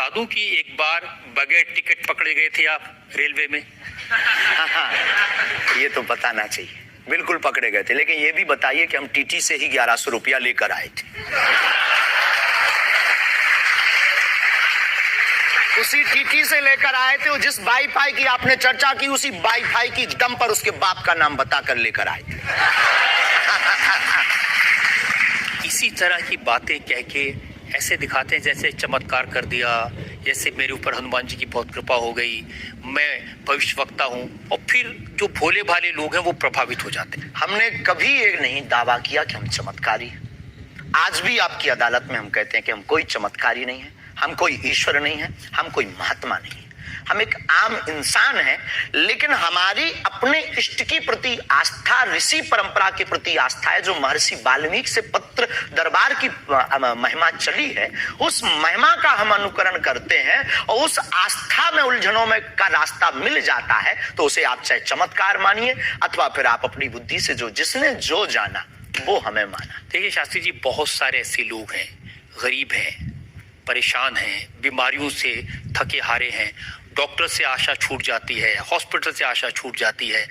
बता दूं कि एक बार बगैर टिकट पकड़े गए थे आप रेलवे में। हाँ, ये तो बताना चाहिए, बिल्कुल पकड़े गए थे। लेकिन ये भी बताइए कि हम टीटी से ही 1100 रुपया लेकर आए थे। उसी टीटी से लेकर आए थे, जिस वाईफाई की आपने चर्चा की उसी वाईफाई की दम पर उसके बाप का नाम बताकर लेकर आए थे। इसी तरह की बातें कह के ऐसे दिखाते हैं जैसे चमत्कार कर दिया, जैसे मेरे ऊपर हनुमान जी की बहुत कृपा हो गई, मैं भविष्यवक्ता हूँ, और फिर जो भोले भाले लोग हैं वो प्रभावित हो जाते हैं। हमने कभी ये नहीं दावा किया कि हम चमत्कारी। आज भी आपकी अदालत में हम कहते हैं कि हम कोई चमत्कारी नहीं है, हम कोई ईश्वर नहीं है, हम कोई महात्मा नहीं है, हम एक आम इंसान हैं। लेकिन हमारी अपने इष्ट के प्रति आस्था, ऋषि परंपरा के प्रति आस्था है, जो महर्षि वाल्मीकि से पत्र दरबार की महिमा चली है, उस महिमा का हम अनुकरण करते हैं और उस आस्था में उलझनों में का रास्ता मिल जाता है तो उसे आप चाहे चमत्कार मानिए अथवा फिर आप अपनी बुद्धि से जो जिसने जो जाना वो हमें माना। देखिए शास्त्री जी, बहुत सारे ऐसे लोग हैं, गरीब हैं, परेशान हैं, बीमारियों से थके हारे हैं, डॉक्टर से आशा छूट जाती है, हॉस्पिटल से आशा छूट जाती है,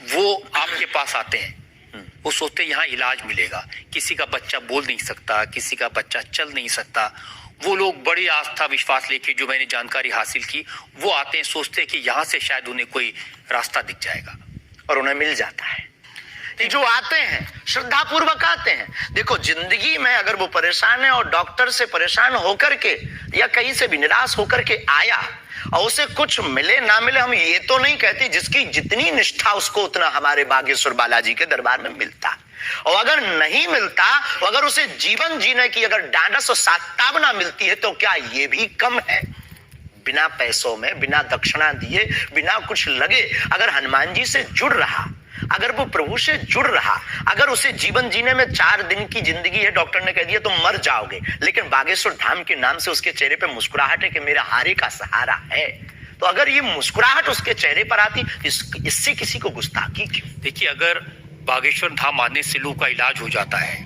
वो आपके पास आते हैं, वो सोचते हैं यहाँ इलाज मिलेगा। किसी का बच्चा बोल नहीं सकता, किसी का बच्चा चल नहीं सकता, वो लोग बड़ी आस्था विश्वास लेके, जो मैंने जानकारी हासिल की, वो आते हैं, सोचते हैं कि यहाँ से शायद उन्हें कोई रास्ता दिख जाएगा, और उन्हें मिल जाता है। जो आते हैं श्रद्धा पूर्वक आते हैं। देखो, जिंदगी में अगर वो परेशान है और डॉक्टर से परेशान होकर के या कहीं से भी निराश होकर के आया और उसे कुछ मिले ना मिले, हम ये तो नहीं कहते, जिसकी जितनी निष्ठा उसको उतना हमारे बागेश्वर बालाजी के दरबार में मिलता। और अगर नहीं मिलता, अगर उसे जीवन जीने की अगर डांडस और सात्तावना मिलती है, तो क्या ये भी कम है? बिना पैसों में, बिना दक्षिणा दिए, बिना कुछ लगे अगर हनुमान जी से जुड़ रहा, अगर वो प्रभु से जुड़ रहा, अगर उसे जीवन जीने में 4 दिन की जिंदगी है, डॉक्टर ने कह दिया तुम मर जाओगे, लेकिन बागेश्वर धाम के नाम से उसके चेहरे पे मुस्कुराहट है कि मेरा हारे का सहारा है, तो अगर ये मुस्कुराहट उसके चेहरे पर आती, इससे किसी को गुस्ताखी क्यों? देखिए, अगर बागेश्वर धाम आने से लोगों का इलाज हो जाता है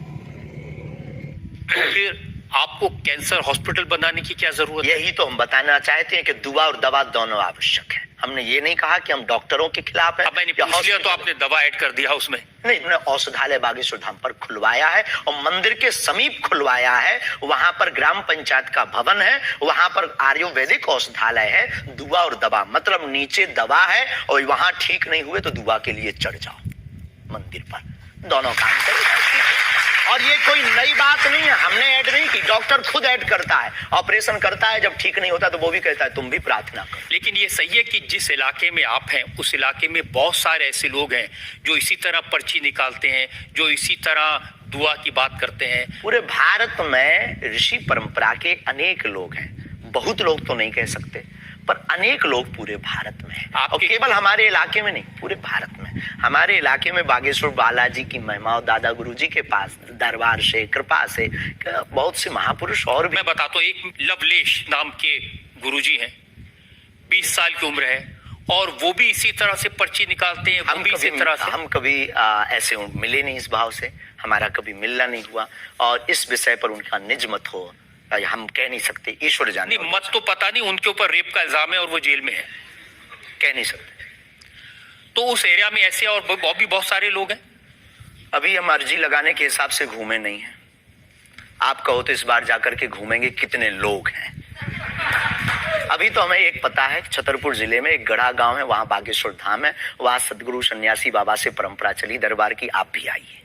तो फिर आपको कैंसर हॉस्पिटल बनाने की क्या जरूरत है? यही तो हम बताना चाहते हैं कि दुआ और दवा दोनों आवश्यक है। हमने ये नहीं कहा कि हम डॉक्टरों के खिलाफ है। मैंने पूछ लिया तो आपने दवा ऐड कर दिया उसमें। नहीं, हमने औषधालय बागेश्वर धाम पर खुलवाया है और मंदिर के समीप खुलवाया है। वहां पर ग्राम पंचायत का भवन है, वहां पर आयुर्वेदिक औषधालय है। दुआ और दवा मतलब नीचे दवा है और वहां ठीक नहीं हुए तो दुआ के लिए चढ़ जाओ मंदिर पर, दोनों काम करें। और ये कोई नई बात नहीं है, हमने ऐड नहीं की, डॉक्टर खुद ऐड करता है, ऑपरेशन करता है, जब ठीक नहीं होता तो वो भी कहता है तुम भी प्रार्थना करो। लेकिन ये सही है कि जिस इलाके में आप हैं उस इलाके में बहुत सारे ऐसे लोग हैं जो इसी तरह पर्ची निकालते हैं, जो इसी तरह दुआ की बात करते हैं। पूरे भारत में ऋषि परंपरा के अनेक लोग हैं, बहुत लोग तो नहीं कह सकते, पर अनेक लोग पूरे भारत में हैं। और केवल हमारे इलाके में नहीं, पूरे भारत में। हमारे इलाके में बागेश्वर बालाजी की महिमा और दादा गुरुजी के पास दरबार से, कृपा से बहुत से महापुरुष और भी। मैं बताता हूँ, एक लवलेश नाम के गुरुजी हैं, 20 साल की उम्र है, और वो भी इसी तरह से पर्ची निकालते हैं। हम कभी ऐसे मिले नहीं, इस भाव से हमारा कभी मिलना नहीं हुआ, और इस विषय पर उनका निज मत हो हम कह नहीं सकते, ईश्वर जाने। नहीं, मत तो पता नहीं, उनके ऊपर रेप का इल्जाम है और वो जेल में है, कह नहीं सकते। तो उस एरिया में ऐसे और भी बहुत सारे लोग हैं। अभी हम अर्जी लगाने के हिसाब से घूमे नहीं हैं। आप कहो तो इस बार जाकर के घूमेंगे कितने लोग हैं। अभी तो हमें एक पता है, छतरपुर जिले में एक गढ़ा गांव है, वहां बागेश्वर धाम है, वहां सदगुरु सन्यासी बाबा से परंपरा चली दरबार की, आप भी आइए।